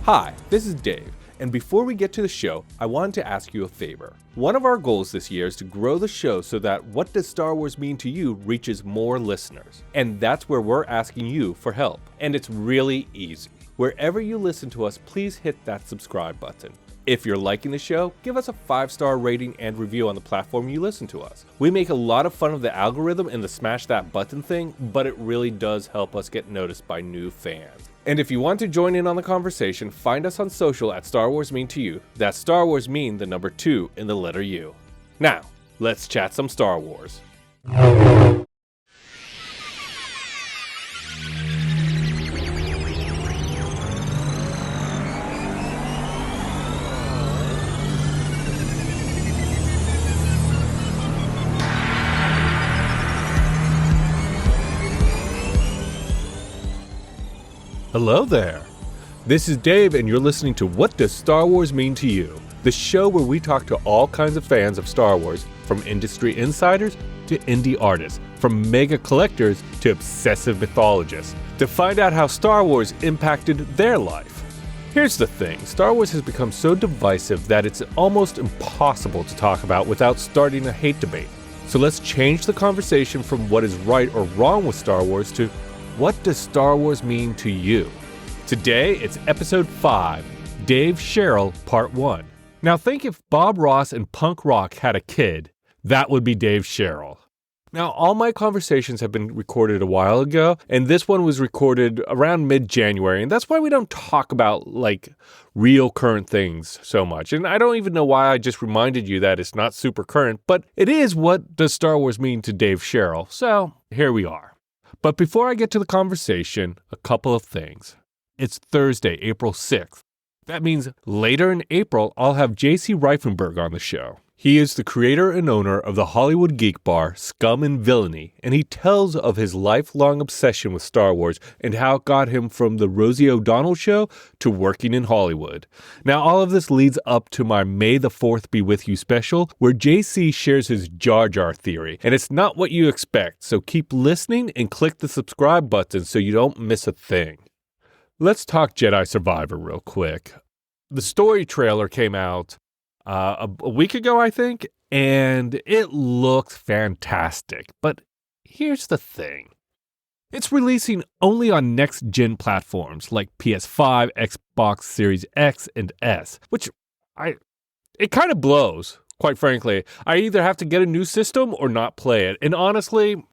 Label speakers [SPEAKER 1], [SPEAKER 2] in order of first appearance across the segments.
[SPEAKER 1] Hi, this is Dave, and before we get to the show, I wanted to ask you a favor. One of our goals this year is to grow the show so that What Does Star Wars Mean to You reaches more listeners. And that's where we're asking you for help. And it's really easy. Wherever you listen to us, please hit that subscribe button. If you're liking the show, give us a 5-star rating and review on the platform you listen to us. We make a lot of fun of the algorithm and the smash that button thing, but it really does help us get noticed by new fans. And if you want to join in on the conversation, find us on social at Star Wars Mean to You. That's Star Wars Mean, the number 2 in the letter U. Now, let's chat some Star Wars. Hello there. This is Dave, and you're listening to What Does Star Wars Mean to You? The show where we talk to all kinds of fans of Star Wars, from industry insiders to indie artists, from mega collectors to obsessive mythologists, to find out how Star Wars impacted their life. Here's the thing, Star Wars has become so divisive that it's almost impossible to talk about without starting a hate debate. So let's change the conversation from what is right or wrong with Star Wars to what does Star Wars mean to you? Today, it's episode 5, Dave Sherrill, part 1. Now think if Bob Ross and punk rock had a kid, that would be Dave Sherrill. Now, all my conversations have been recorded a while ago, and this one was recorded around mid-January, and that's why we don't talk about, real current things so much. And I don't even know why I just reminded you that it's not super current, but it is what does Star Wars mean to Dave Sherrill, so here we are. But before I get to the conversation, a couple of things. It's Thursday, April 6th. That means later in April, I'll have J.C. Reifenberg on the show. He is the creator and owner of the Hollywood geek bar, Scum and Villainy, and he tells of his lifelong obsession with Star Wars and how it got him from the Rosie O'Donnell show to working in Hollywood. Now, all of this leads up to my May the 4th Be With You special, where JC shares his Jar Jar theory, and it's not what you expect, so keep listening and click the subscribe button so you don't miss a thing. Let's talk Jedi Survivor real quick. The story trailer came out a week ago, I think, and it looks fantastic. But here's the thing. It's releasing only on next-gen platforms like PS5, Xbox Series X, and S, which it kind of blows, quite frankly. I either have to get a new system or not play it. And honestly,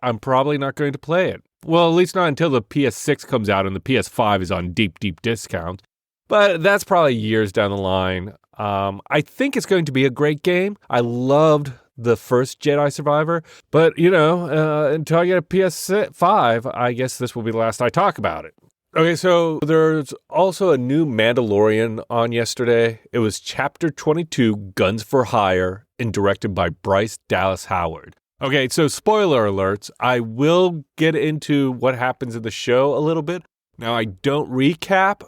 [SPEAKER 1] I'm probably not going to play it. Well, at least not until the PS6 comes out and the PS5 is on deep, deep discount. But that's probably years down the line. I think it's going to be a great game. I loved the first Jedi Survivor, but until I get a PS5, I guess this will be the last I talk about it. Okay, so there's also a new Mandalorian on yesterday. It was Chapter 22, Guns for Hire, and directed by Bryce Dallas Howard. Okay, so spoiler alerts, I will get into what happens in the show a little bit. Now, I don't recap,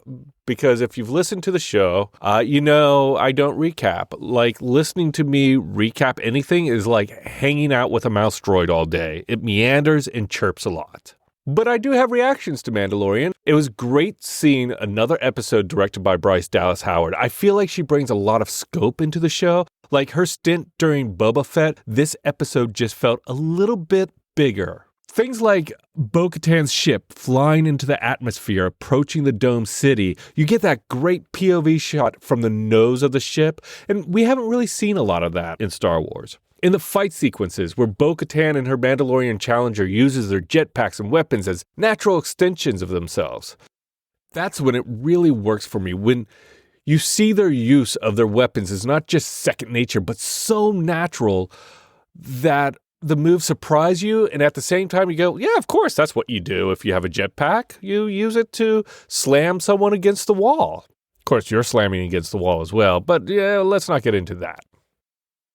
[SPEAKER 1] because if you've listened to the show, I don't recap. Like, listening to me recap anything is like hanging out with a mouse droid all day. It meanders and chirps a lot. But I do have reactions to Mandalorian. It was great seeing another episode directed by Bryce Dallas Howard. I feel like she brings a lot of scope into the show. Like her stint during Boba Fett, this episode just felt a little bit bigger. Things like Bo-Katan's ship flying into the atmosphere, approaching the Dome City. You get that great POV shot from the nose of the ship, and we haven't really seen a lot of that in Star Wars. In the fight sequences, where Bo-Katan and her Mandalorian challenger uses their jetpacks and weapons as natural extensions of themselves. That's when it really works for me, when you see their use of their weapons is not just second nature, but so natural that the moves surprise you, and at the same time you go, yeah, of course, that's what you do if you have a jetpack. You use it to slam someone against the wall. Of course, you're slamming against the wall as well, but yeah, let's not get into that.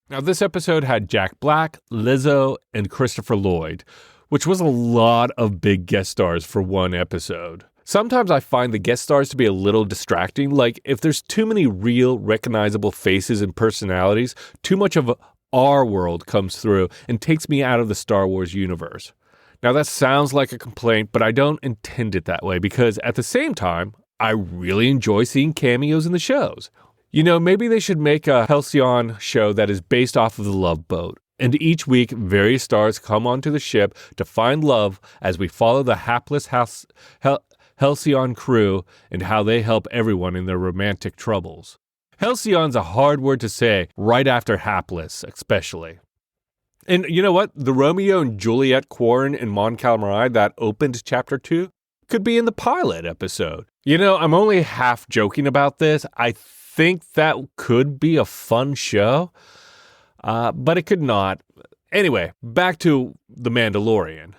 [SPEAKER 1] Now, this episode had Jack Black, Lizzo, and Christopher Lloyd, which was a lot of big guest stars for one episode. Sometimes I find the guest stars to be a little distracting, like if there's too many real, recognizable faces and personalities, too much of our world comes through and takes me out of the Star Wars universe. Now that sounds like a complaint, but I don't intend it that way because at the same time, I really enjoy seeing cameos in the shows. You know, maybe they should make a Halcyon show that is based off of the Love Boat. And each week, various stars come onto the ship to find love as we follow the hapless Halcyon crew and how they help everyone in their romantic troubles. Halcyon's a hard word to say right after hapless, especially. And you know what? The Romeo and Juliet quarren in Mon Calamari that opened Chapter 2 could be in the pilot episode. You know, I'm only half joking about this. I think that could be a fun show, but it could not. Anyway, back to The Mandalorian.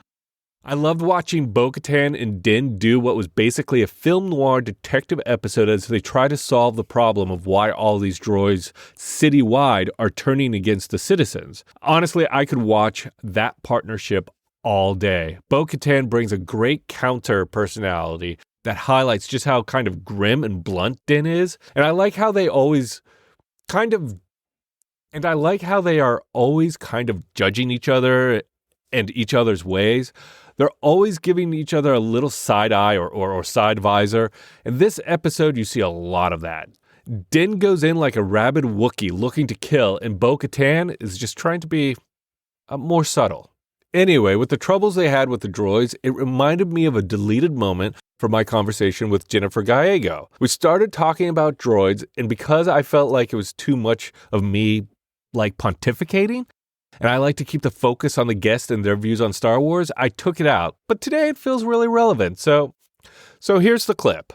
[SPEAKER 1] I loved watching Bo-Katan and Din do what was basically a film noir detective episode as they try to solve the problem of why all these droids citywide are turning against the citizens. Honestly, I could watch that partnership all day. Bo-Katan brings a great counter personality that highlights just how kind of grim and blunt Din is. And I like how they always are always kind of judging each other and each other's ways. They're always giving each other a little side eye or side visor. In this episode, you see a lot of that. Din goes in like a rabid Wookiee looking to kill, and Bo-Katan is just trying to be more subtle. Anyway, with the troubles they had with the droids, it reminded me of a deleted moment from my conversation with Jennifer Gallego. We started talking about droids, and because I felt like it was too much of me like pontificating, and I like to keep the focus on the guest and their views on Star Wars, I took it out. But today it feels really relevant. So here's the clip.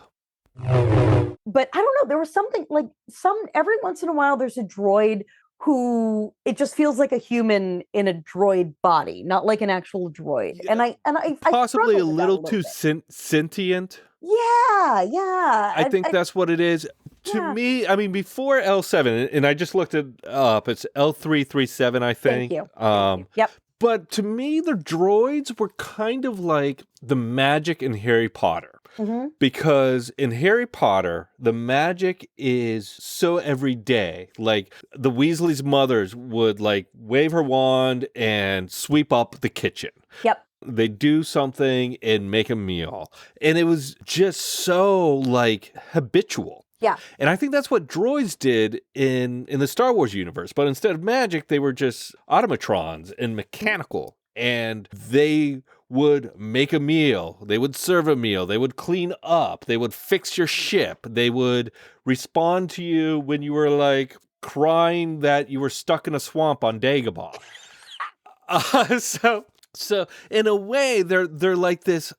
[SPEAKER 2] But I don't know, there was something like every once in a while there's a droid who it just feels like a human in a droid body, not like an actual droid. Yeah. And I
[SPEAKER 1] possibly a little too sentient.
[SPEAKER 2] Yeah.
[SPEAKER 1] I think that's what it is. To me, I mean, before L7, and I just looked it up, it's L337, I think.
[SPEAKER 2] Thank you. Yep.
[SPEAKER 1] But to me, the droids were kind of like the magic in Harry Potter. Mm-hmm. Because in Harry Potter, the magic is so everyday. Like, the Weasley's mothers would, like, wave her wand and sweep up the kitchen.
[SPEAKER 2] Yep.
[SPEAKER 1] They do something and make a meal. And it was just so, like, habitual.
[SPEAKER 2] Yeah.
[SPEAKER 1] And I think that's what droids did in the Star Wars universe. But instead of magic, they were just automatrons and mechanical. And they would make a meal. They would serve a meal. They would clean up. They would fix your ship. They would respond to you when you were, like, crying that you were stuck in a swamp on Dagobah. So in a way, they're like this.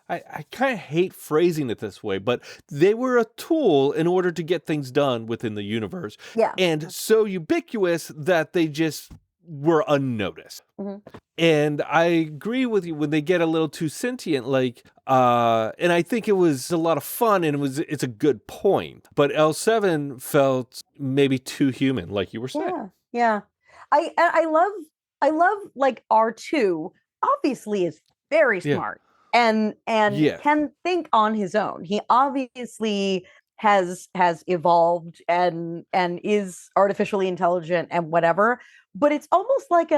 [SPEAKER 1] I kind of hate phrasing it this way, but they were a tool in order to get things done within the universe.
[SPEAKER 2] Yeah.
[SPEAKER 1] And so ubiquitous that they just were unnoticed. Mm-hmm. And I agree with you when they get a little too sentient, like, and I think it was a lot of fun and it's a good point. But L7 felt maybe too human, like you were saying.
[SPEAKER 2] Yeah. I love like R2 obviously is very smart and can think on his own. He obviously has evolved and is artificially intelligent and whatever, but it's almost like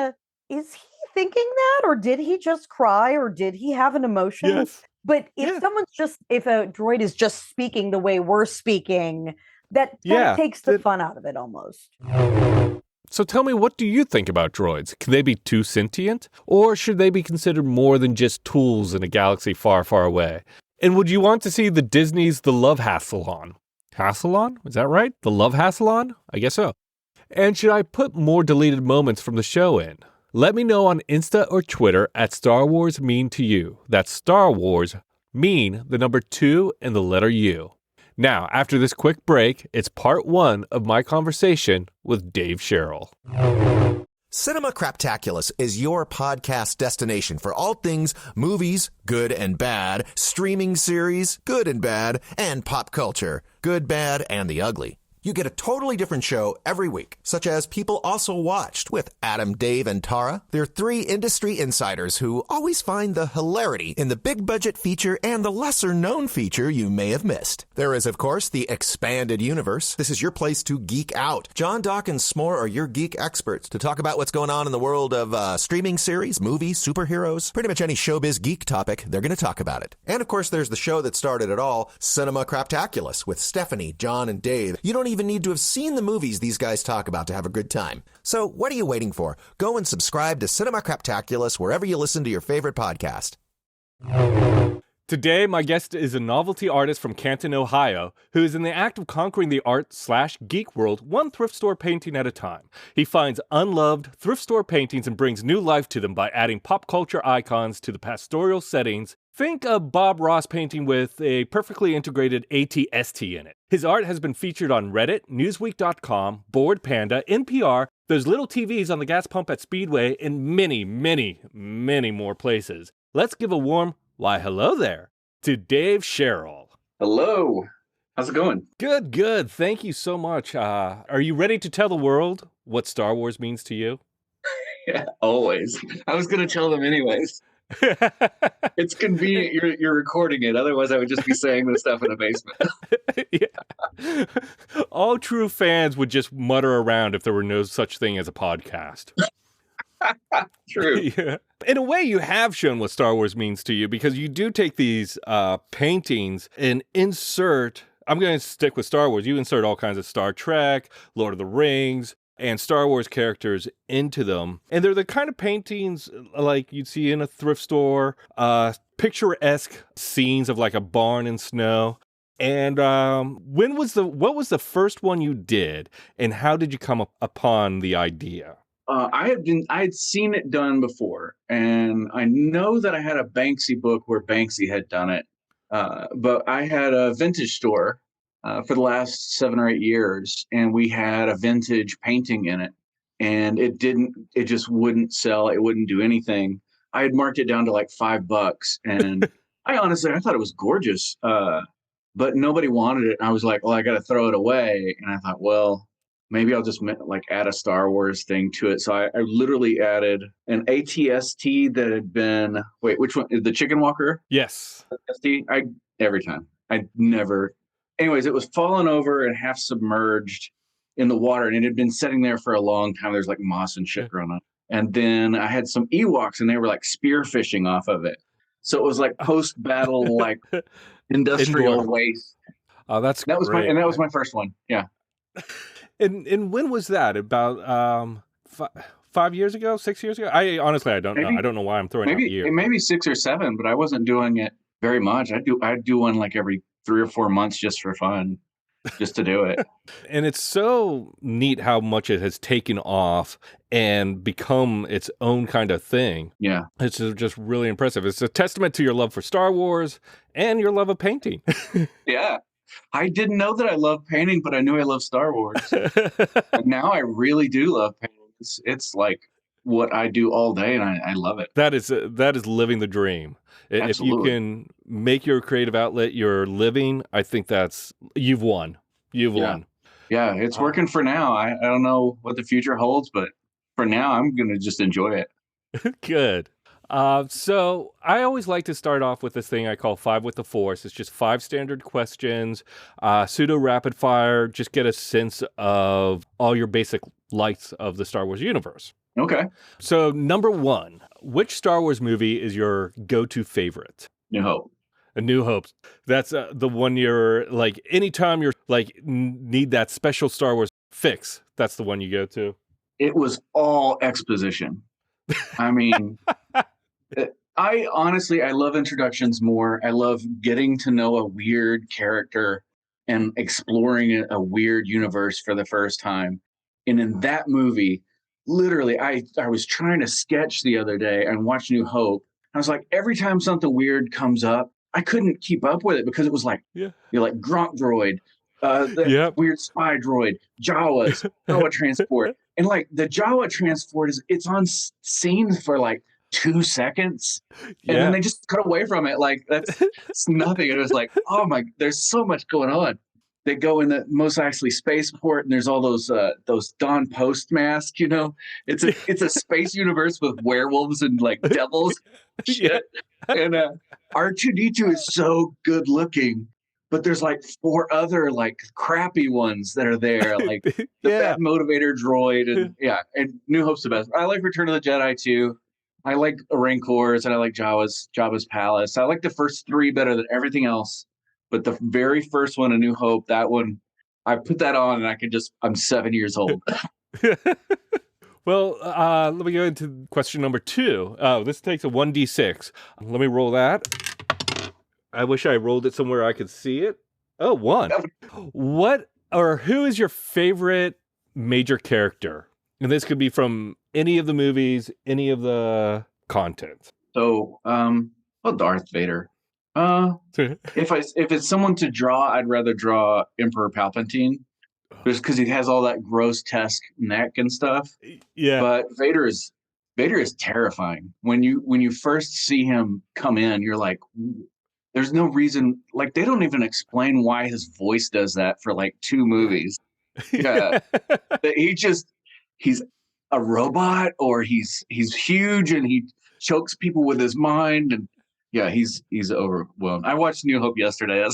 [SPEAKER 2] is he thinking that, or did he just cry, or did he have an emotion?
[SPEAKER 1] Yes.
[SPEAKER 2] But if a droid is just speaking the way we're speaking, that takes the fun out of it almost.
[SPEAKER 1] So tell me, what do you think about droids? Can they be too sentient? Or should they be considered more than just tools in a galaxy far, far away? And would you want to see the Disney's The Love Hassalon? Hassalon? Is that right? The Love Hassalon? I guess so. And should I put more deleted moments from the show in? Let me know on Insta or Twitter at Star Wars Mean to You. That's Star Wars, mean, the number 2 and the letter U. Now, after this quick break, it's part 1 of my conversation with Dave Sherrill.
[SPEAKER 3] Cinema Craptaculous is your podcast destination for all things movies, good and bad, streaming series, good and bad, and pop culture, good, bad, and the ugly. You get a totally different show every week, such as People Also Watched with Adam, Dave, and Tara. They're three industry insiders who always find the hilarity in the big budget feature and the lesser known feature you may have missed. There is, of course, the expanded universe. This is your place to geek out. John, Doc, and S'more are your geek experts to talk about what's going on in the world of streaming series, movies, superheroes, pretty much any showbiz geek topic, they're going to talk about it. And of course, there's the show that started it all, Cinema Craptaculous, with Stephanie, John, and Dave. You don't even need to have seen the movies these guys talk about to have a good time. So what are you waiting for? Go and subscribe to Cinema Craptaculous wherever you listen to your favorite podcast.
[SPEAKER 1] Today, my guest is a novelty artist from Canton, Ohio, who is in the act of conquering the art/geek world one thrift store painting at a time. He finds unloved thrift store paintings and brings new life to them by adding pop culture icons to the pastoral settings. Think a Bob Ross painting with a perfectly integrated ATST in it. His art has been featured on Reddit, Newsweek.com, Board Panda, NPR, those little TVs on the gas pump at Speedway, and many, many, many more places. Let's give a warm why hello there to Dave Sherrill.
[SPEAKER 4] Hello. How's it going?
[SPEAKER 1] Good, good. Thank you so much. Are you ready to tell the world what Star Wars means to you?
[SPEAKER 4] Yeah, always. I was going to tell them anyways. It's convenient you're recording it. Otherwise, I would just be saying this stuff in the basement.
[SPEAKER 1] Yeah. All true fans would just mutter around if there were no such thing as a podcast.
[SPEAKER 4] True.
[SPEAKER 1] Yeah. In a way, you have shown what Star Wars means to you because you do take these paintings and insert, I'm going to stick with Star Wars, you insert all kinds of Star Trek, Lord of the Rings, and Star Wars characters into them. And they're the kind of paintings like you'd see in a thrift store, picturesque scenes of like a barn in snow. And what was the first one you did, and how did you come upon the idea?
[SPEAKER 4] I had seen it done before, and I know that I had a Banksy book where Banksy had done it. But I had a vintage store for the last 7 or 8 years, and we had a vintage painting in it, and it just wouldn't sell. It wouldn't do anything. I had marked it down to like $5, and I thought it was gorgeous. But nobody wanted it. And I was like, well, I got to throw it away. And I thought, well, maybe I'll just like add a Star Wars thing to it. So I literally added an ATST that had been, wait, which one? The Chicken Walker?
[SPEAKER 1] Yes.
[SPEAKER 4] Every time. Anyways, it was fallen over and half submerged in the water, and it had been sitting there for a long time. There's like moss and shit growing on. And then I had some Ewoks, and they were like spear fishing off of it. So it was like post-battle, like industrial waste.
[SPEAKER 1] Oh, that
[SPEAKER 4] great. That was my first one. Yeah.
[SPEAKER 1] And when was that? About 5 years ago, 6 years ago? I honestly, I don't know. I don't know why I'm throwing out years.
[SPEAKER 4] Maybe 6 or 7, but I wasn't doing it very much. I'd do one like every 3 or 4 months just for fun, just to do it.
[SPEAKER 1] And it's so neat how much it has taken off and become its own kind of thing.
[SPEAKER 4] Yeah.
[SPEAKER 1] It's just really impressive. It's a testament to your love for Star Wars and your love of painting.
[SPEAKER 4] Yeah. I didn't know that I loved painting, but I knew I loved Star Wars. And now I really do love painting. It's like what I do all day, and I love it.
[SPEAKER 1] That is living the dream.
[SPEAKER 4] Absolutely.
[SPEAKER 1] If you can make your creative outlet your living, I think you've won. You've won.
[SPEAKER 4] Yeah, it's working for now. I don't know what the future holds, but for now, I'm going to just enjoy it.
[SPEAKER 1] Good. So I always like to start off with this thing I call 5 with the Force. It's just 5 standard questions, pseudo rapid fire, just get a sense of all your basic lights of the Star Wars universe.
[SPEAKER 4] Okay.
[SPEAKER 1] So number 1, which Star Wars movie is your go-to favorite?
[SPEAKER 4] New Hope.
[SPEAKER 1] A New Hope. That's the one you're like, anytime you're like, need that special Star Wars fix, that's the one you go to.
[SPEAKER 4] It was all exposition. I mean, I love introductions more. I love getting to know a weird character and exploring a weird universe for the first time. And in that movie, literally, I was trying to sketch the other day and watch New Hope. I was like, every time something weird comes up, I couldn't keep up with it because it was like, you're like Gronk droid, weird spy droid, Jawas, Jawa transport. And like the Jawa transport it's on scene for like 2 seconds. And then they just cut away from it. Like it's nothing. And it was like, oh my, there's so much going on. they go in the Mos Eisley spaceport, and there's all those Don Post masks. You know, it's a space universe with werewolves and like devils, shit. And R2D2 is so good looking, but there's like 4 other like crappy ones that are there, like the Fat Motivator droid, and and New Hope's the best. I like Return of the Jedi too. I like Rancors, and I like Jabba's palace. I like the first 3 better than everything else. But the very first one, A New Hope, that one, I put that on and I'm 7 years old.
[SPEAKER 1] Well, let me go into question number 2. This takes a 1d6. Let me roll that. I wish I rolled it somewhere I could see it. Oh, 1. Who is your favorite major character? And this could be from any of the movies, any of the content.
[SPEAKER 4] So, Darth Vader. If it's someone to draw, I'd rather draw Emperor Palpatine, just because he has all that grotesque neck and stuff.
[SPEAKER 1] Yeah.
[SPEAKER 4] But Vader is terrifying. When you first see him come in, you're like, there's no reason. Like, they don't even explain why his voice does that for like 2 movies. Yeah. He's a robot, or he's huge and he chokes people with his mind, and yeah, he's overwhelmed. I watched New Hope yesterday.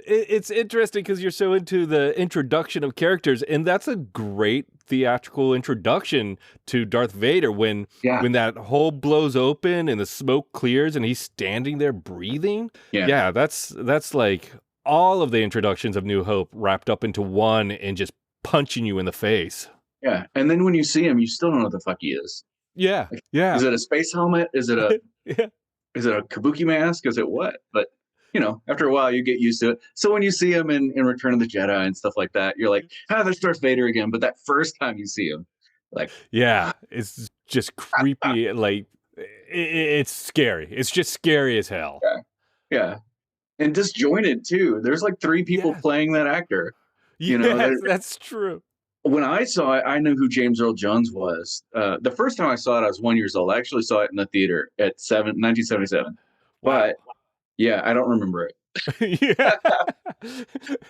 [SPEAKER 1] It's interesting because you're so into the introduction of characters, and that's a great theatrical introduction to Darth Vader when that hole blows open and the smoke clears and he's standing there breathing. Yeah, that's like all of the introductions of New Hope wrapped up into one and just punching you in the face.
[SPEAKER 4] Yeah, and then when you see him, you still don't know what the fuck he is.
[SPEAKER 1] Yeah, yeah.
[SPEAKER 4] Is it a space helmet? Is it a Is it a kabuki mask? Is it what? But after a while, you get used to it. So when you see him in Return of the Jedi and stuff like that, you're like, there's Darth Vader again. But that first time you see him, like,
[SPEAKER 1] it's just creepy. Like, it's scary. It's just scary as hell.
[SPEAKER 4] Yeah, and disjointed too. There's like 3 people playing that actor.
[SPEAKER 1] That's true.
[SPEAKER 4] When I saw it, I knew who James Earl Jones was. The first time I saw it, I was 1 year old. I actually saw it in the theater at 1977. But I don't remember it.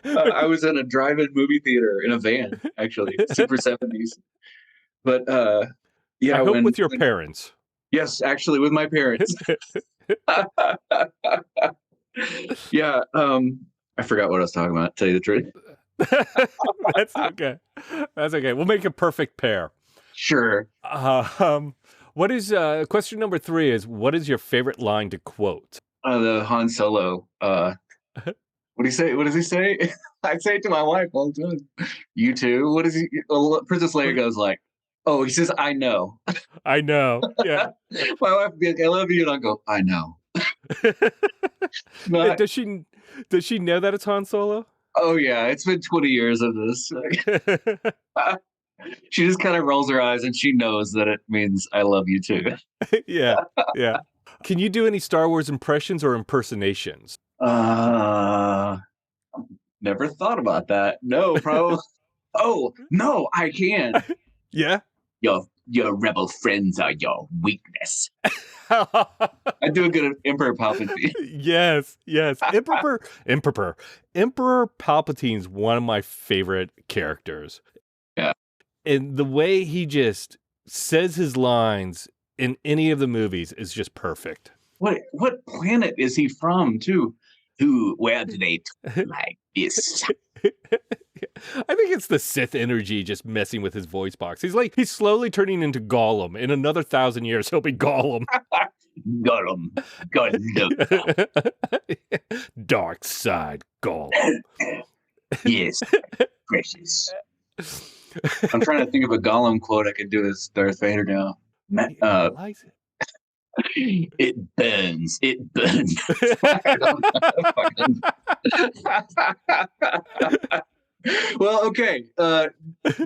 [SPEAKER 4] I was in a drive-in movie theater in a van, actually, super 70s. But I
[SPEAKER 1] hope with your parents.
[SPEAKER 4] Yes, actually, with my parents. I forgot what I was talking about, to tell you the truth.
[SPEAKER 1] That's okay. We'll make a perfect pair.
[SPEAKER 4] Sure.
[SPEAKER 1] What is question number 3 is, what is your favorite line to quote?
[SPEAKER 4] The Han Solo. What do you say? What does he say? I say it to my wife all the time. You too. What is he? Princess Leia goes like, he says, I know.
[SPEAKER 1] I know. Yeah.
[SPEAKER 4] My wife would be like, I love you, and I'll go, I know.
[SPEAKER 1] Does she know that it's Han Solo?
[SPEAKER 4] Oh yeah, it's been 20 years of this. She just kind of rolls her eyes, and she knows that it means I love you too.
[SPEAKER 1] Yeah. Can you do any Star Wars impressions or impersonations?
[SPEAKER 4] Never thought about that. No, probably. Oh no, I can.
[SPEAKER 1] Yeah.
[SPEAKER 4] Your rebel friends are your weakness. I do a good Emperor Palpatine.
[SPEAKER 1] Yes. Emperor Palpatine's one of my favorite characters.
[SPEAKER 4] Yeah.
[SPEAKER 1] And the way he just says his lines in any of the movies is just perfect.
[SPEAKER 4] What planet is he from, too? Where do they talk like this?
[SPEAKER 1] I think it's the Sith energy just messing with his voice box. He's slowly turning into Gollum. In another 1,000 years, he'll be Gollum.
[SPEAKER 4] Gollum.
[SPEAKER 1] Dark side Gollum.
[SPEAKER 4] Yes, precious. I'm trying to think of a Gollum quote I could do as Darth Vader now.
[SPEAKER 1] Likes it.
[SPEAKER 4] It burns. It burns. Well, okay.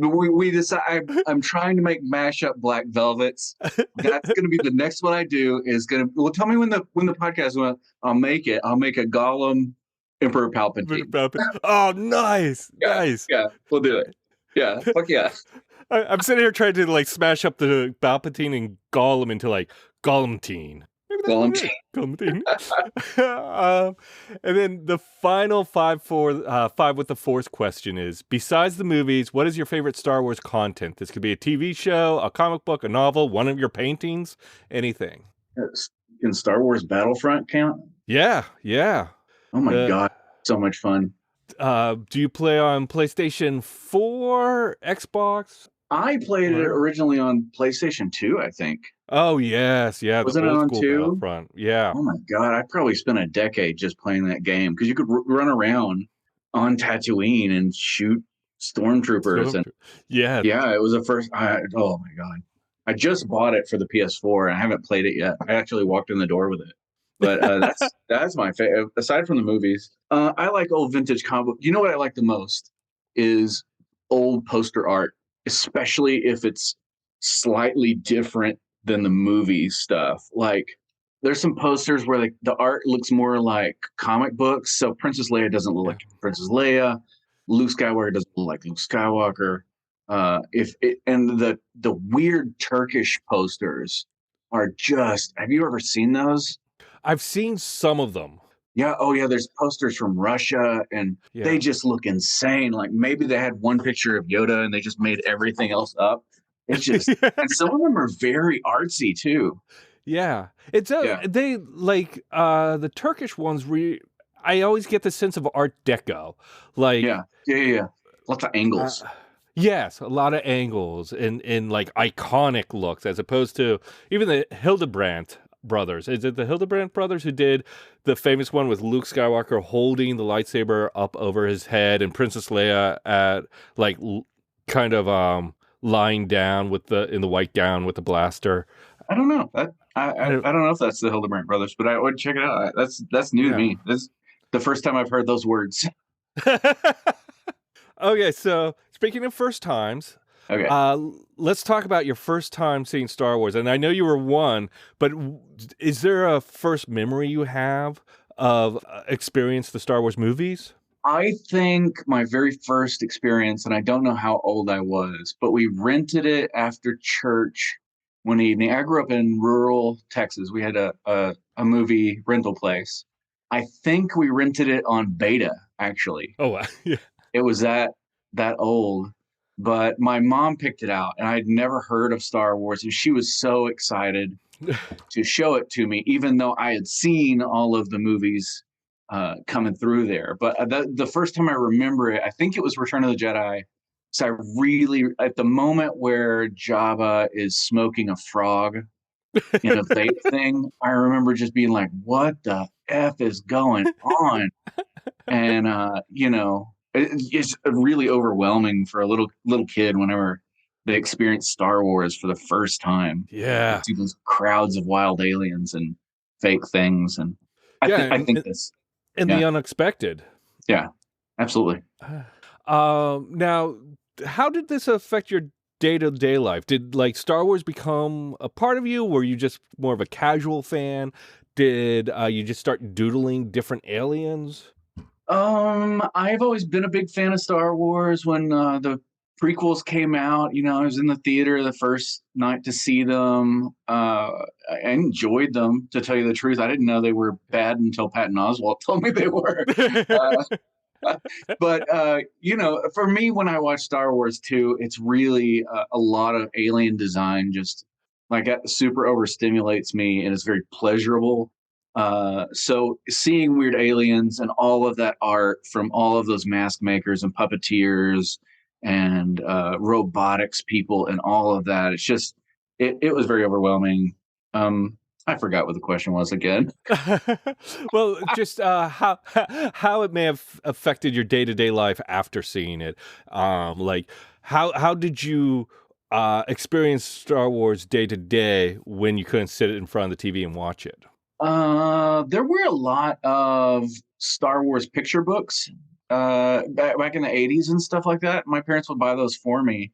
[SPEAKER 4] We decide. I'm trying to make mashup Black Velvets. That's going to be the next one I do. Well, tell me when the podcast went. I'll make it. I'll make a Gollum Emperor Palpatine.
[SPEAKER 1] Oh, nice.
[SPEAKER 4] Yeah, we'll do it. Yeah, fuck yeah.
[SPEAKER 1] I'm sitting here trying to smash up the Palpatine and Gollum into Gollum-tine. maybe that's what it is. Clementine. And then the final five with the fourth question is, besides the movies, what is your favorite Star Wars content? This could be a TV show, a comic book, a novel, one of your paintings, anything.
[SPEAKER 4] Can Star Wars Battlefront count?
[SPEAKER 1] Yeah.
[SPEAKER 4] Oh my God, so much fun.
[SPEAKER 1] Do you play on PlayStation 4, Xbox?
[SPEAKER 4] I played it originally on PlayStation 2, I think.
[SPEAKER 1] Oh, yes. Yeah,
[SPEAKER 4] Wasn't it on 2?
[SPEAKER 1] Battlefront. Yeah.
[SPEAKER 4] Oh, my God. I probably spent a decade just playing that game because you could run around on Tatooine and shoot stormtroopers.
[SPEAKER 1] Yeah,
[SPEAKER 4] it was the first. Oh, my God. I just bought it for the PS4, and I haven't played it yet. I actually walked in the door with it. But that's my favorite. Aside from the movies, I like old vintage comic book. You know what I like the most is old poster art, especially if it's slightly different than the movie stuff. Like there's some posters where the art looks more like comic books. So Princess Leia doesn't look like Princess Leia. Luke Skywalker doesn't look like Luke Skywalker. And the weird Turkish posters are just. Have you ever seen those?
[SPEAKER 1] I've seen some of them.
[SPEAKER 4] Yeah. Oh, yeah. There's posters from Russia, and they just look insane. Like maybe they had one picture of Yoda, and they just made everything else up. It's just, and some of them are very artsy too.
[SPEAKER 1] Yeah, it's they like the Turkish ones. I always get the sense of Art Deco, like
[SPEAKER 4] lots of angles.
[SPEAKER 1] Yes, a lot of angles and like iconic looks, as opposed to even the Hildebrandt brothers. Is it the Hildebrandt brothers who did the famous one with Luke Skywalker holding the lightsaber up over his head and Princess Leia at like kind of lying down in the white gown with the blaster?
[SPEAKER 4] I don't know. I don't know if that's the Hildebrandt brothers, but I would check it out. That's new to me. This is the first time I've heard those words.
[SPEAKER 1] Okay, so speaking of first times, let's talk about your first time seeing Star Wars. And I know you were one, but is there a first memory you have of experience the Star Wars movies?
[SPEAKER 4] I think my very first experience, and I don't know how old I was, but we rented it after church one evening. I grew up in rural Texas. We had a movie rental place. I think we rented it on beta, actually.
[SPEAKER 1] Oh, wow. Yeah.
[SPEAKER 4] It was that old, but my mom picked it out, and I'd never heard of Star Wars, and she was so excited to show it to me, even though I had seen all of the movies coming through there. But the first time I remember it, I think it was Return of the Jedi. So I really, at the moment where Jabba is smoking a frog in a vape thing, I remember just being like, what the F is going on? And, it's really overwhelming for a little kid whenever they experience Star Wars for the first time.
[SPEAKER 1] Yeah.
[SPEAKER 4] See those crowds of wild aliens and fake things. And I think this.
[SPEAKER 1] And the unexpected.
[SPEAKER 4] Yeah, absolutely.
[SPEAKER 1] Now, how did this affect your day-to-day life? Did like Star Wars become a part of you? Were you just more of a casual fan? Did you just start doodling different aliens?
[SPEAKER 4] I've always been a big fan of Star Wars. When the prequels came out, I was in the theater the first night to see them. I enjoyed them, to tell you the truth. I didn't know they were bad until Patton Oswalt told me they were. But for me, when I watch Star Wars 2, it's really a lot of alien design. Just like that super overstimulates me, and it's very pleasurable. So seeing weird aliens and all of that art from all of those mask makers and puppeteers and robotics people and all of that, it's just it was very overwhelming. I forgot what the question was again.
[SPEAKER 1] Well, just how it may have affected your day-to-day life after seeing it. Like how did you experience Star Wars day-to-day when you couldn't sit in front of the TV and watch it?
[SPEAKER 4] There were a lot of Star Wars picture books back in the 80s and stuff like that. My parents would buy those for me.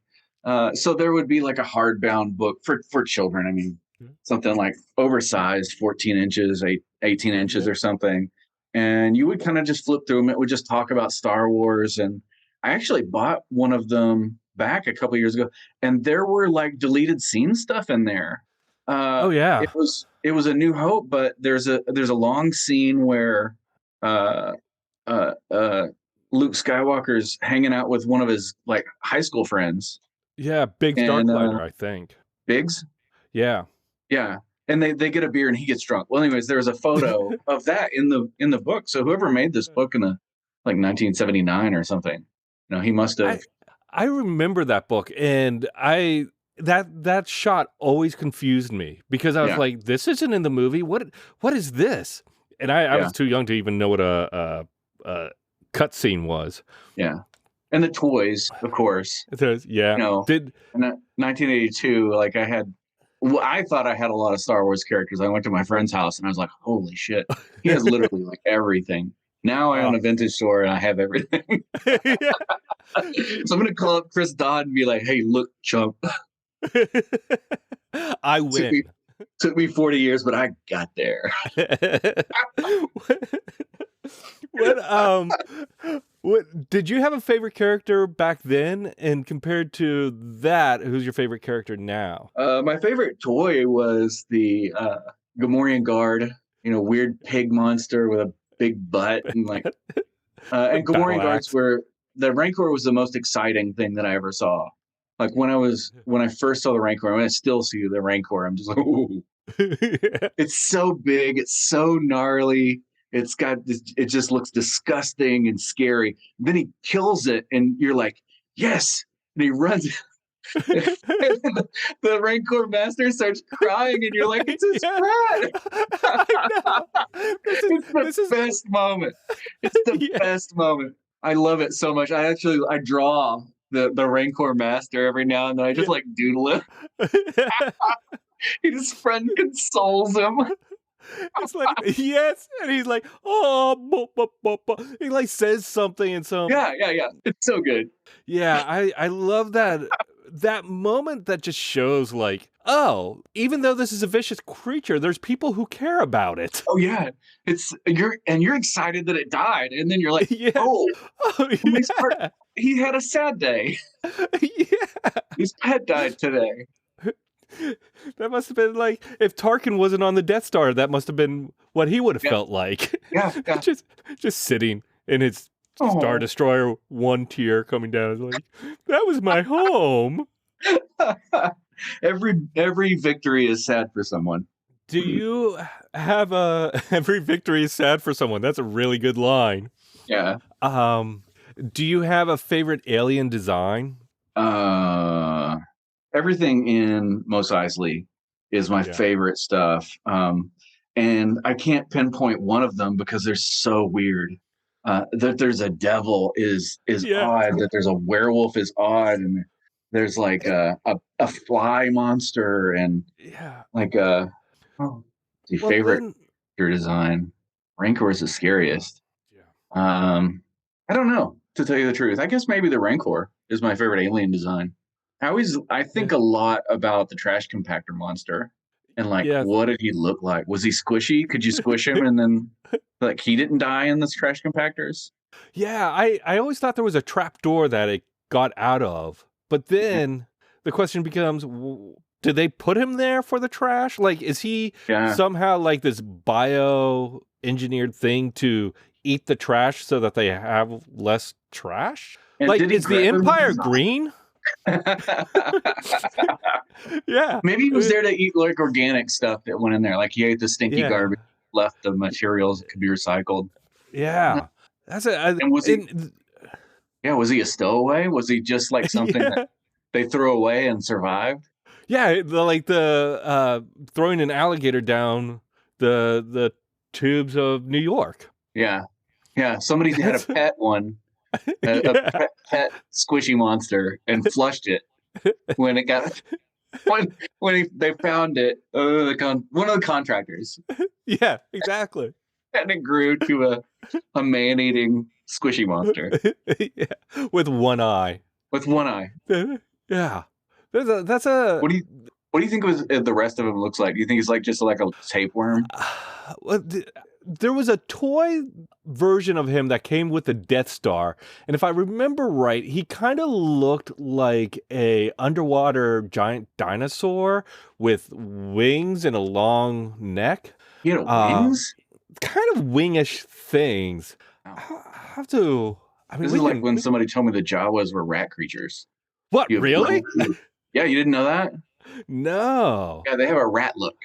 [SPEAKER 4] So there would be like a hardbound book for children. I mean, something like oversized 14 inches, 18 inches or something. And you would kind of just flip through them. It would just talk about Star Wars. And I actually bought one of them back a couple of years ago, and there were like deleted scene stuff in there.
[SPEAKER 1] Oh, yeah.
[SPEAKER 4] it was A New Hope, but there's a long scene where Luke Skywalker's hanging out with one of his like high school friends.
[SPEAKER 1] Yeah, Biggs Darklighter, I think.
[SPEAKER 4] Biggs?
[SPEAKER 1] Yeah.
[SPEAKER 4] Yeah. And they get a beer and he gets drunk. Well, anyways, there was a photo of that in the book. So whoever made this book in like 1979 or something, he must have.
[SPEAKER 1] I remember that book, and that shot always confused me because I was like, this isn't in the movie. What is this? And I was too young to even know what a cutscene was.
[SPEAKER 4] Yeah. And the toys, of course.
[SPEAKER 1] Yeah.
[SPEAKER 4] In 1982, like I thought I had a lot of Star Wars characters. I went to my friend's house and I was like, holy shit. He has literally like everything. Now I own a vintage store and I have everything. So I'm going to call up Chris Dodd and be like, hey, look, chump.
[SPEAKER 1] I win.
[SPEAKER 4] Took me 40 years, but I got there.
[SPEAKER 1] What did you have a favorite character back then? And compared to that, who's your favorite character now?
[SPEAKER 4] My favorite toy was the Gamorrean guard, weird pig monster with a big butt and like and Gamorrean guards the Rancor was the most exciting thing that I ever saw. Like when I first saw the Rancor, when I still see the Rancor, I'm just like, ooh. It's so big, it's so gnarly. It's got this, it just looks disgusting and scary. Then he kills it, and you're like, yes. And he runs. The Rancor master starts crying, and you're like, it's his friend. This is the best moment. It's the best moment. I love it so much. I draw the Rancor master every now and then. I just like doodle him. His friend consoles him.
[SPEAKER 1] It's like, yes, and he's like, oh, he like says something and so
[SPEAKER 4] yeah, it's so good.
[SPEAKER 1] Yeah, I love that moment that just shows like, oh, even though this is a vicious creature, there's people who care about it.
[SPEAKER 4] Oh yeah, you're excited that it died, and then you're like, he had a sad day.
[SPEAKER 1] Yeah,
[SPEAKER 4] his pet died today.
[SPEAKER 1] That must have been like, if Tarkin wasn't on the Death Star, that must have been what he would have felt like.
[SPEAKER 4] Yeah.
[SPEAKER 1] just sitting in his Star Destroyer, one tear coming down. It's like, that was my home.
[SPEAKER 4] Every victory is sad for someone.
[SPEAKER 1] Do you have every victory is sad for someone? That's a really good line.
[SPEAKER 4] Yeah.
[SPEAKER 1] Do you have a favorite alien design?
[SPEAKER 4] Everything in Mos Eisley is my favorite stuff. And I can't pinpoint one of them because they're so weird. That there's a devil is odd, that there's a werewolf is odd, and there's like a fly monster and like favorite design. Rancor is the scariest. I don't know, to tell you the truth. I guess maybe the Rancor is my favorite alien design. I think a lot about the trash compactor monster and like, what did he look like? Was he squishy? Could you squish him and then like he didn't die in the trash compactors?
[SPEAKER 1] Yeah, I always thought there was a trap door that it got out of, but then the question becomes, did they put him there for the trash? Like, is he somehow like this bio-engineered thing to eat the trash so that they have less trash? And like, is the Empire green? Yeah,
[SPEAKER 4] maybe he was there to eat like organic stuff that went in there. Like he ate the stinky garbage, left the materials that could be recycled.
[SPEAKER 1] Yeah, that's it.
[SPEAKER 4] And was he a stowaway? Was he just like something that they threw away and survived?
[SPEAKER 1] Yeah, the throwing an alligator down the tubes of New York.
[SPEAKER 4] Yeah. Somebody had a pet one. A pet squishy monster and flushed it when it got they found it. One of the contractors.
[SPEAKER 1] Yeah, exactly.
[SPEAKER 4] And it grew to a man-eating squishy monster.
[SPEAKER 1] Yeah, with one eye. Yeah, that's a.
[SPEAKER 4] What do you think the rest of him looks like? Do you think he's like just like a tapeworm?
[SPEAKER 1] Well, there was a toy version of him that came with the Death Star. And if I remember right, he kind of looked like a underwater giant dinosaur with wings and a long neck.
[SPEAKER 4] He had wings?
[SPEAKER 1] Kind of wingish things. I have to...
[SPEAKER 4] This is like when somebody told me the Jawas were rat creatures.
[SPEAKER 1] What, really?
[SPEAKER 4] Yeah, you didn't know that?
[SPEAKER 1] No.
[SPEAKER 4] Yeah, they have a rat look.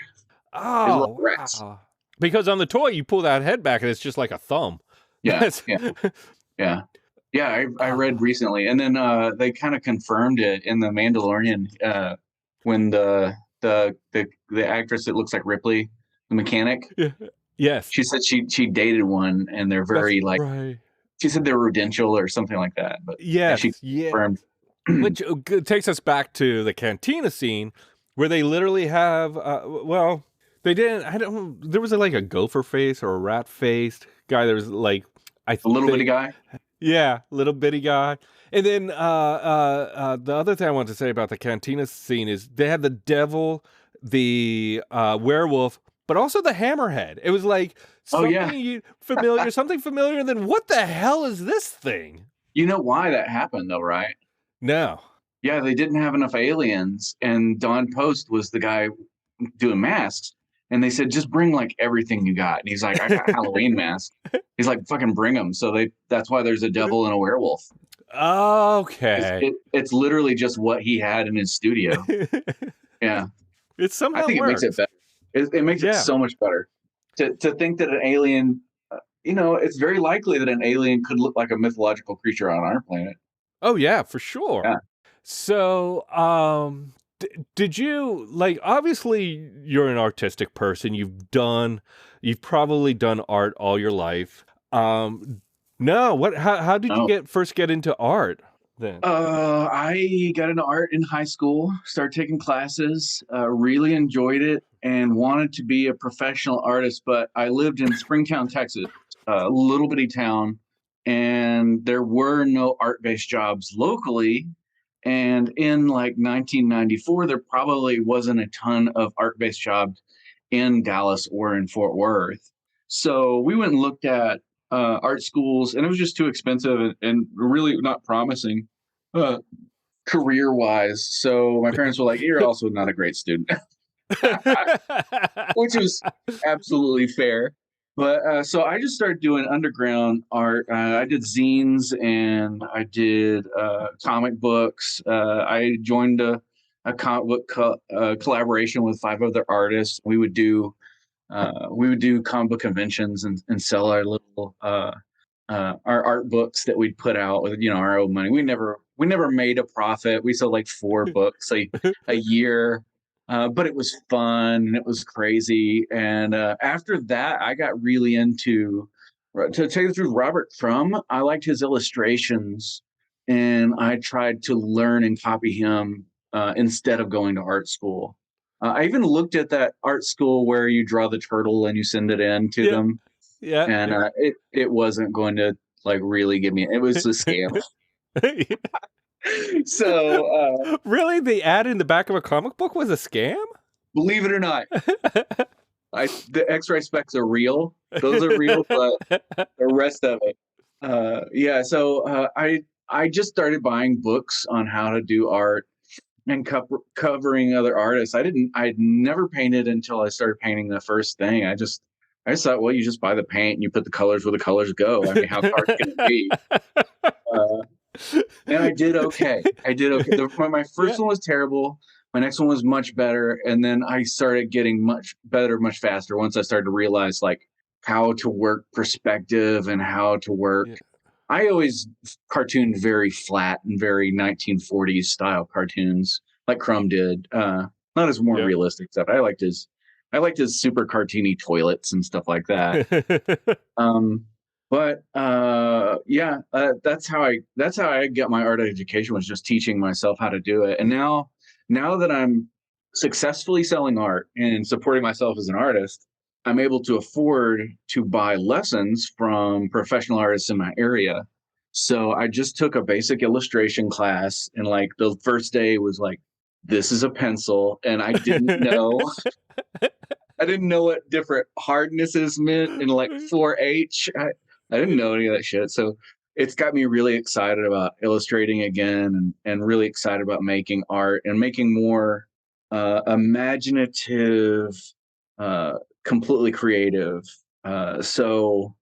[SPEAKER 1] Oh,
[SPEAKER 4] rats.
[SPEAKER 1] Wow. Because on the toy, you pull that head back and it's just like a thumb.
[SPEAKER 4] Yeah, yeah. I read recently, and then they kind of confirmed it in the Mandalorian when the actress that looks like Ripley, the mechanic.
[SPEAKER 1] Yeah. Yes.
[SPEAKER 4] She said she dated one, and they're very right. She said they're Rudential or something like that. But
[SPEAKER 1] yes,
[SPEAKER 4] she confirmed.
[SPEAKER 1] Which takes us back to the cantina scene where they literally have, they didn't, there was like a gopher face or a rat faced guy. There was like,
[SPEAKER 4] a little bitty guy.
[SPEAKER 1] Yeah, little bitty guy. And then the other thing I wanted to say about the cantina scene is they had the devil, the werewolf, but also the hammerhead. It was like something familiar, something familiar, and then what the hell is this thing?
[SPEAKER 4] You know why that happened, though, right?
[SPEAKER 1] No.
[SPEAKER 4] Yeah, they didn't have enough aliens, and Don Post was the guy doing masks, and they said, just bring, like, everything you got. And he's like, I got a Halloween mask. He's like, fucking bring them. So that's why there's a devil and a werewolf.
[SPEAKER 1] Okay.
[SPEAKER 4] It's literally just what he had in his studio. Yeah.
[SPEAKER 1] It somehow
[SPEAKER 4] I think
[SPEAKER 1] works.
[SPEAKER 4] It makes it better. It makes it so much better. To think that an alien, it's very likely that an alien could look like a mythological creature on our planet.
[SPEAKER 1] Oh, yeah, for sure.
[SPEAKER 4] Yeah.
[SPEAKER 1] So, did you, like, obviously you're an artistic person. You've probably done art all your life. No, how did you first get into art then?
[SPEAKER 4] I got into art in high school, started taking classes, really enjoyed it, and wanted to be a professional artist. But I lived in Springtown, Texas, a little bitty town, and there were no art-based jobs locally. And in like 1994, there probably wasn't a ton of art-based jobs in Dallas or in Fort Worth. So we went and looked at art schools, and it was just too expensive and really not promising career-wise. So my parents were like, you're also not a great student, which was absolutely fair. But so I just started doing underground art. I did zines and I did comic books. I joined a comic book collaboration with 5 other artists. We would do comic book conventions and sell our little our art books that we'd put out with our own money. We never made a profit. We sold like 4 books a year. But it was fun and it was crazy. And after that, I got really into, to tell you the truth, Robert Crumb. I liked his illustrations, and I tried to learn and copy him instead of going to art school. I even looked at that art school where you draw the turtle and you send it in to them. Yeah. And it wasn't going to like really give me, it was a scam. So
[SPEAKER 1] really, the ad in the back of a comic book was a scam?
[SPEAKER 4] Believe it or not. The X-ray specs are real. Those are real, but the rest of it. So I just started buying books on how to do art and covering other artists. I'd never painted until I started painting the first thing. I just thought, well, you just buy the paint and you put the colors where the colors go. I mean, how hard can it be? And I did okay. My first one was terrible. My next one was much better. And then I started getting much better, much faster once I started to realize like how to work perspective and how to work. Yeah. I always cartooned very flat and very 1940s style cartoons like Crumb did. Not as more realistic stuff. I liked his super cartoony toilets and stuff like that. That's how I got my art education, was just teaching myself how to do it. And now that I'm successfully selling art and supporting myself as an artist, I'm able to afford to buy lessons from professional artists in my area. So I just took a basic illustration class, and like the first day was like, this is a pencil, and I didn't know I didn't know what different hardnesses meant in like 4H. I didn't know any of that shit. So it's got me really excited about illustrating again and really excited about making art and making more imaginative, completely creative. So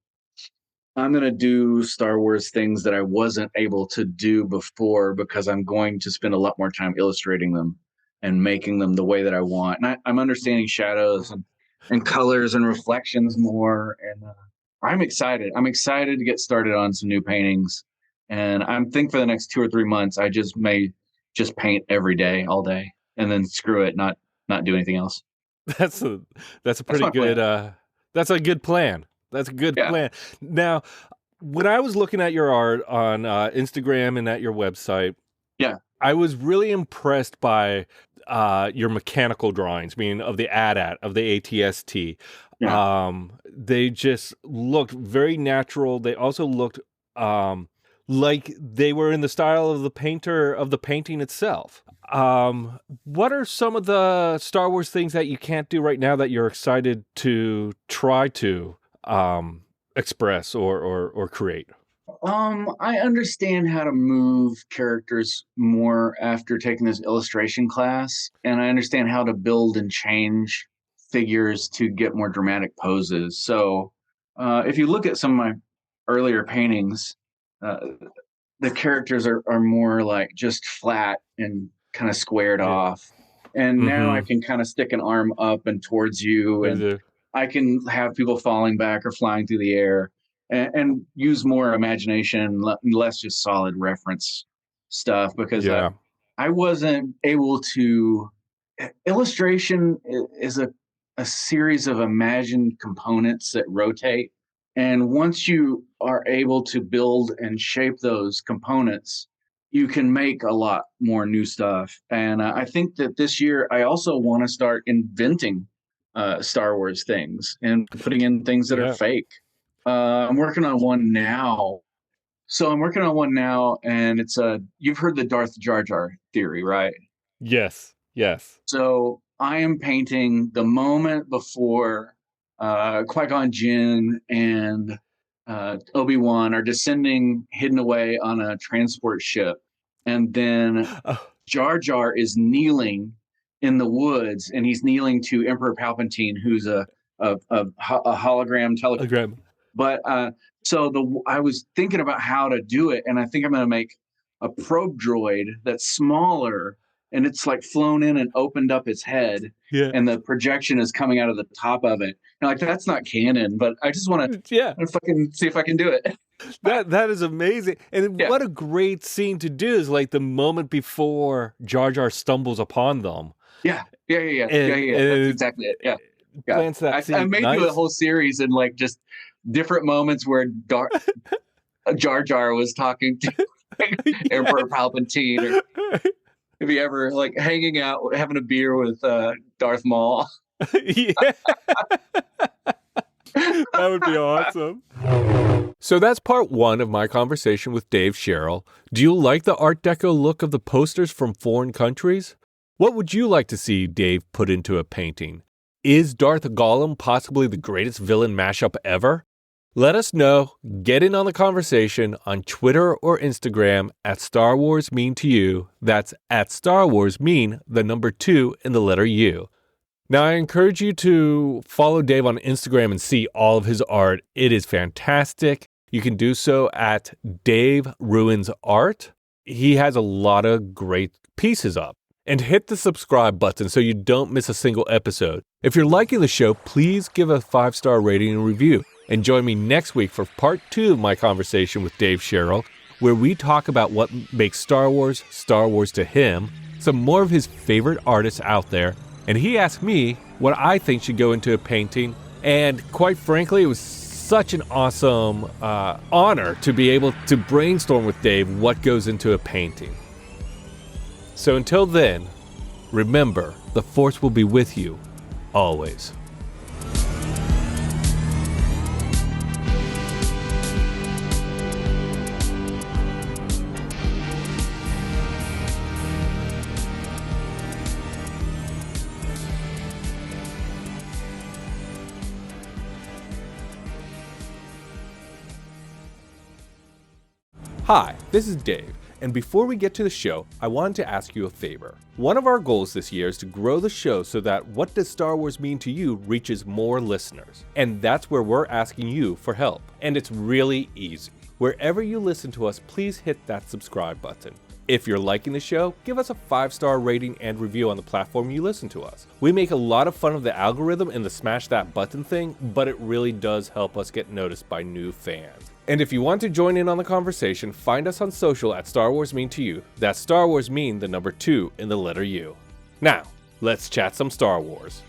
[SPEAKER 4] I'm going to do Star Wars things that I wasn't able to do before because I'm going to spend a lot more time illustrating them and making them the way that I want. And I'm understanding shadows and colors and reflections more. And I'm excited. I'm excited to get started on some new paintings. And I'm thinking for the next 2 or 3 months, I may just paint every day, all day, and then screw it, not do anything else.
[SPEAKER 1] That's a pretty good that's a good plan. That's a good plan. Now, when I was looking at your art on Instagram and at your website, I was really impressed by your mechanical drawings, meaning of the AT-AT, of the ATST. They just looked very natural. They also looked like they were in the style of the painter of the painting itself. What are some of the Star Wars things that you can't do right now that you're excited to try to express or create?
[SPEAKER 4] I understand how to move characters more after taking this illustration class, and I understand how to build and change figures to get more dramatic poses. So if you look at some of my earlier paintings, the characters are more like just flat and kind of squared off. And now I can kind of stick an arm up and towards you, and I can have people falling back or flying through the air. And use more imagination, less just solid reference stuff, because I wasn't able to. Illustration is a series of imagined components that rotate. And once you are able to build and shape those components, you can make a lot more new stuff. And I think that this year, I also want to start inventing Star Wars things and putting in things that are fake. I'm working on one now. And it's you've heard the Darth Jar Jar theory, right?
[SPEAKER 1] Yes.
[SPEAKER 4] So I am painting the moment before Qui-Gon Jinn and Obi-Wan are descending, hidden away on a transport ship. And then Jar Jar is kneeling in the woods, and he's kneeling to Emperor Palpatine, who's a hologram telegram. But I was thinking about how to do it, and I think I'm going to make a probe droid that's smaller, and it's like flown in and opened up its head, and the projection is coming out of the top of it. And like, that's not canon, but I just want to fucking see if I can do it.
[SPEAKER 1] That is amazing. And what a great scene to do is like the moment before Jar Jar stumbles upon them.
[SPEAKER 4] Yeah. That's exactly it. Yeah. I made you a whole series and like just different moments where Jar Jar was talking to Emperor Palpatine, or if you ever like hanging out, having a beer with Darth Maul.
[SPEAKER 1] That would be awesome. So that's part 1 of my conversation with Dave Sherrill. Do you like the Art Deco look of the posters from foreign countries? What would you like to see Dave put into a painting? Is Darth Gollum possibly the greatest villain mashup ever? Let us know. Get in on the conversation on Twitter or Instagram at Star Wars Mean to You. That's at Star Wars Mean, the number 2 in the letter U. Now, I encourage you to follow Dave on Instagram and see all of his art. It is fantastic. You can do so at Dave Ruins Art. He has a lot of great pieces up. And hit the subscribe button so you don't miss a single episode. If you're liking the show, please give a 5-star rating and review. And join me next week for part 2 of my conversation with Dave Sherrill, where we talk about what makes Star Wars to him, some more of his favorite artists out there, and he asked me what I think should go into a painting. And quite frankly, it was such an awesome honor to be able to brainstorm with Dave what goes into a painting. So until then, remember, the Force will be with you, always. Hi, this is Dave, and before we get to the show, I wanted to ask you a favor. One of our goals this year is to grow the show so that What Does Star Wars Mean to You reaches more listeners. And that's where we're asking you for help. And it's really easy. Wherever you listen to us, please hit that subscribe button. If you're liking the show, give us a 5-star rating and review on the platform you listen to us. We make a lot of fun of the algorithm and the smash that button thing, but it really does help us get noticed by new fans. And if you want to join in on the conversation, find us on social at Star Wars Mean to You. That's Star Wars Mean, the number 2 in the letter U. Now, let's chat some Star Wars.